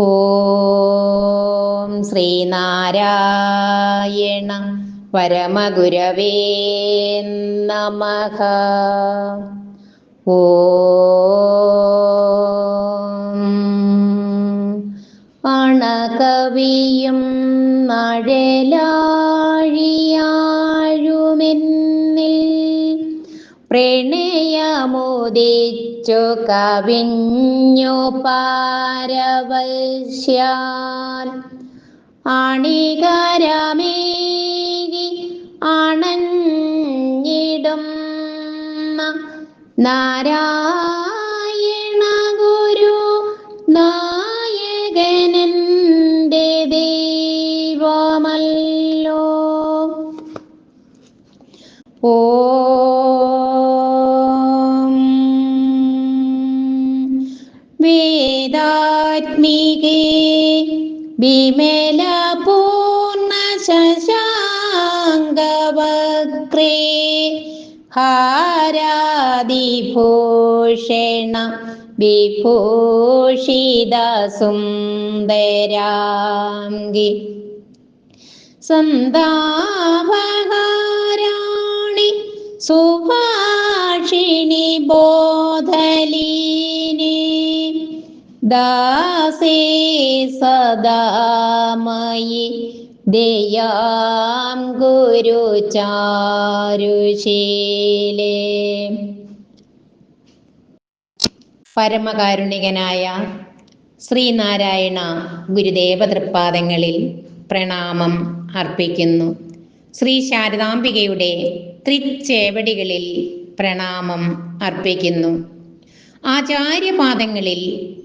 ഓം ശ്രീനാരായണ പരമഗുരവേ നമഃ. ഓം അണകവിയും മഴലാഴിയാഴുമെന്നിൽ പ്രണയമുദിച്ചു കവിഞ്ഞു പാരവശ്യാൽ അണികരമേകി അണഞ്ഞിടും നാരായണ ഗുരു നായകനന്റെ ദൈവമല്ലോ. ഓം വേദാത്മികേ വിമല പൂർണ്ണ ശശാങ്കവക്രേ ഹാരാദിഭൂഷണ വിഭൂഷിത സുന്ദരാംഗി സന്താപഹാരാണി സുഭാഷിണി ബോധലീനി ദാസേ സദാമയി ദയാം ഗുരു ചാരുശീലേ. പരമകാരുണികനായ ശ്രീനാരായണ ഗുരുദേവ തൃപ്പാദങ്ങളിൽ പ്രണാമം അർപ്പിക്കുന്നു. ശ്രീ ശാരദാംബികയുടെ തൃച്ചേവടികളിൽ പ്രണാമം അർപ്പിക്കുന്നു. ആചാര്യപാദങ്ങളിൽ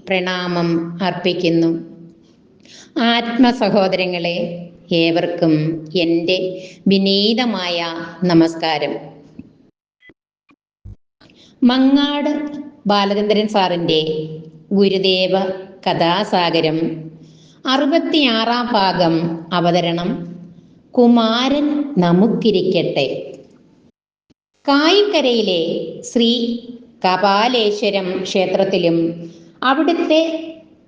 പ്രണാമം അർപ്പിക്കുന്നു. ആത്മസഹോദരങ്ങളെ, ഏവർക്കും എൻ്റെ വിനീതമായ നമസ്കാരം. മങ്ങാട് ബാലചന്ദ്രൻ സാറിൻ്റെ ഗുരുദേവ കഥാസാഗരം 66-ാം ഭാഗം അവതരണം. കുമാരൻ നമുക്കിരിക്കട്ടെ. കായിക്കരയിലെ ശ്രീ കപാലേശ്വരം ക്ഷേത്രത്തിലും അവിടുത്തെ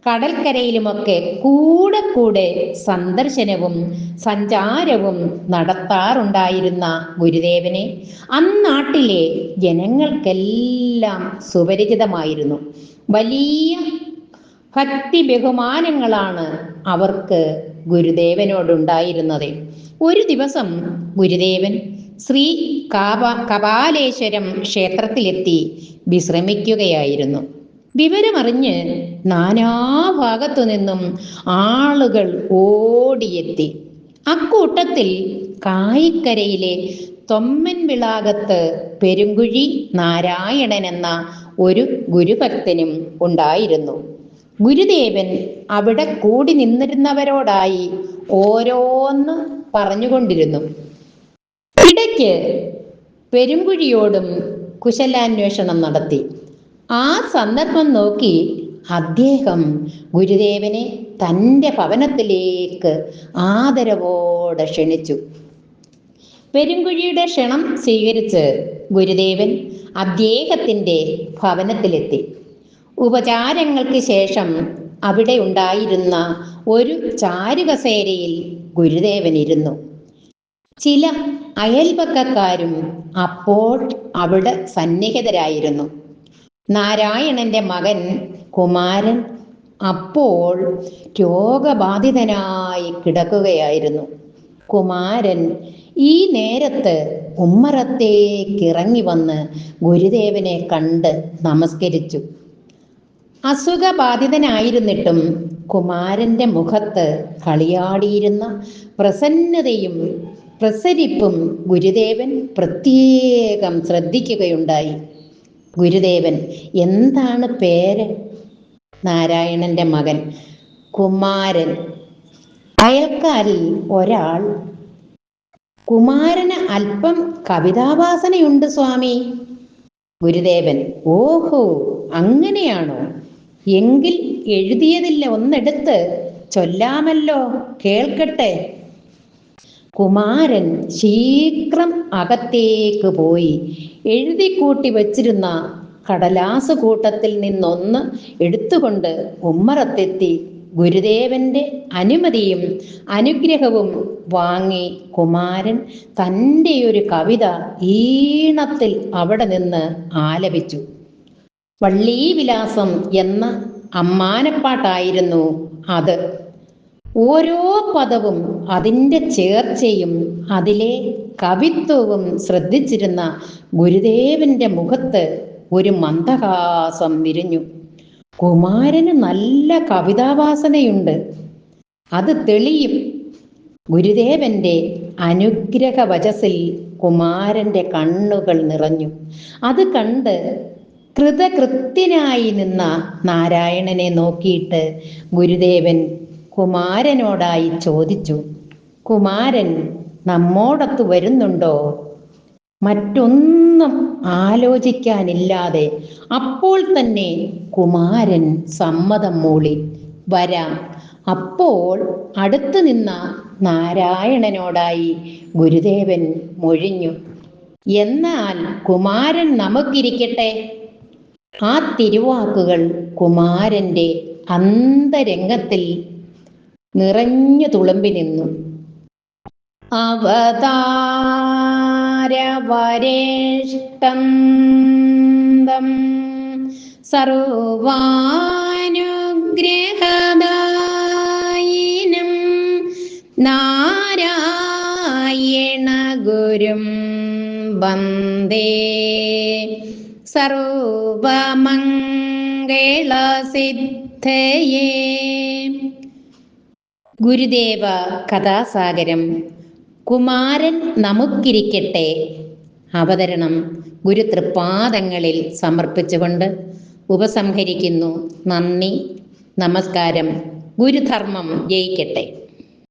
കടൽക്കരയിലുമൊക്കെ കൂടെ കൂടെ സന്ദർശനവും സഞ്ചാരവും നടത്താറുണ്ടായിരുന്ന ഗുരുദേവനെ അന്നാട്ടിലെ ജനങ്ങൾക്കെല്ലാം സുപരിചിതമായിരുന്നു. വലിയ ഭക്തി ബഹുമാനങ്ങളാണ് അവർക്ക് ഗുരുദേവനോടുണ്ടായിരുന്നത്. ഒരു ദിവസം ഗുരുദേവൻ ശ്രീ കപാലേശ്വരം ക്ഷേത്രത്തിലെത്തി വിശ്രമിക്കുകയായിരുന്നു. വിവരമറിഞ്ഞ് നാനാഭാഗത്തു നിന്നും ആളുകൾ ഓടിയെത്തി. അക്കൂട്ടത്തിൽ കായിക്കരയിലെ തൊമ്മൻവിളാകത്ത് പെരുങ്കുഴി നാരായണൻ എന്ന ഒരു ഗുരുഭക്തനും ഉണ്ടായിരുന്നു. ഗുരുദേവൻ അവിടെ കൂടി നിന്നിരുന്നവരോടായി ഓരോന്ന് പറഞ്ഞുകൊണ്ടിരുന്നു. ഇടയ്ക്ക് പെരുങ്കുഴിയോടും കുശലാന്വേഷണം നടത്തി. ആ സന്ദർഭം നോക്കി അദ്ദേഹം ഗുരുദേവനെ തൻ്റെ ഭവനത്തിലേക്ക് ആദരവോടെ ക്ഷണിച്ചു. പെരുങ്കുഴിയുടെ ക്ഷണം സ്വീകരിച്ച് ഗുരുദേവൻ അദ്ദേഹത്തിൻ്റെ ഭവനത്തിലെത്തി. ഉപചാരങ്ങൾക്ക് ശേഷം അവിടെ ഉണ്ടായിരുന്ന ഒരു ചാരുകസേരയിൽ ഗുരുദേവൻ ഇരുന്നു. ചില അയൽപക്കക്കാരും അപ്പോൾ അവിടെ സന്നിഹിതരായിരുന്നു. നാരായണന്റെ മകൻ കുമാരൻ അപ്പോൾ രോഗബാധിതനായി കിടക്കുകയായിരുന്നു. കുമാരൻ ഈ നേരത്ത് ഉമ്മറത്തേക്കിറങ്ങി വന്ന് ഗുരുദേവനെ കണ്ട് നമസ്കരിച്ചു. അസുഖബാധിതനായിരുന്നിട്ടും കുമാരന്റെ മുഖത്ത് കളിയാടിയിരുന്ന പ്രസന്നതയും പ്രസരിപ്പും ഗുരുദേവൻ പ്രത്യേകം ശ്രദ്ധിക്കുകയുണ്ടായി. ഗുരുദേവൻ, എന്താണ് പേര്? നാരായണന്റെ മകൻ. കുമാരൻ. അയൽക്കാരിൽ ഒരാൾ, കുമാരന് അല്പം കവിതാവാസനയുണ്ട് സ്വാമി. ഗുരുദേവൻ, ഓഹോ, അങ്ങനെയാണോ? എങ്കിൽ എഴുതിയതില്ല ഒന്നെടുത്ത് ചൊല്ലാമല്ലോ, കേൾക്കട്ടെ. കുമാരൻ ശീഘ്രം അകത്തേക്ക് പോയി എഴുതിക്കൂട്ടി വച്ചിരുന്ന കടലാസ് കൂട്ടത്തിൽ നിന്നൊന്ന് എടുത്തുകൊണ്ട് ഉമ്മറത്തെത്തി ഗുരുദേവന്റെ അനുമതിയും അനുഗ്രഹവും വാങ്ങി കുമാരൻ തൻ്റെ ഒരു കവിത ഈണത്തിൽ അവിടെ നിന്ന് ആലപിച്ചു. വള്ളീവിലാസം എന്ന അമ്മാനപ്പാട്ടായിരുന്നു അത്. ഓരോ പദവും അതിൻ്റെ ചേർച്ചയും അതിലെ കവിത്വവും ശ്രദ്ധിച്ചിരുന്ന ഗുരുദേവന്റെ മുഖത്ത് ഒരു മന്ദഹാസം വിരിഞ്ഞു. കുമാരന് നല്ല കവിതാവാസനയുണ്ട്, അത് തെളിയും. ഗുരുദേവന്റെ അനുഗ്രഹവചസ്സിൽ കുമാരന്റെ കണ്ണുകൾ നിറഞ്ഞു. അത് കണ്ട് കൃതകൃത്യനായി നിന്ന നാരായണനെ നോക്കിയിട്ട് ഗുരുദേവൻ കുമാരനോടായി ചോദിച്ചു, കുമാരൻ നമ്മോടൊത്ത് വരുന്നുണ്ടോ? മറ്റൊന്നും ആലോചിക്കാനില്ലാതെ അപ്പോൾ തന്നെ കുമാരൻ സമ്മതം മൂളി, വരാം. അപ്പോൾ അടുത്തു നിന്ന നാരായണനോടായി ഗുരുദേവൻ മൊഴിഞ്ഞു, എന്നാൽ കുമാരൻ നമുക്കിരിക്കട്ടെ. ആ തിരുവാക്കുകൾ കുമാരന്റെ അന്തരംഗത്തിൽ നിറഞ്ഞു തുളുമ്പി നിന്നു. അവതാരവരേഷ്ടം സർവാനുഗ്രഹദായിനം നാരായണ ഗുരും വന്ദേ സർവമംഗളസിദ്ധയേ. ഗുരുദേവ കഥാസാഗരം കുമാരൻ നമുക്കിരിക്കട്ടെ അവതരണം ഗുരു തൃപ്പാദങ്ങളിൽ സമർപ്പിച്ചുകൊണ്ട് ഉപസംഹരിക്കുന്നു. നന്ദി, നമസ്കാരം. ഗുരുധർമ്മം ജയിക്കട്ടെ.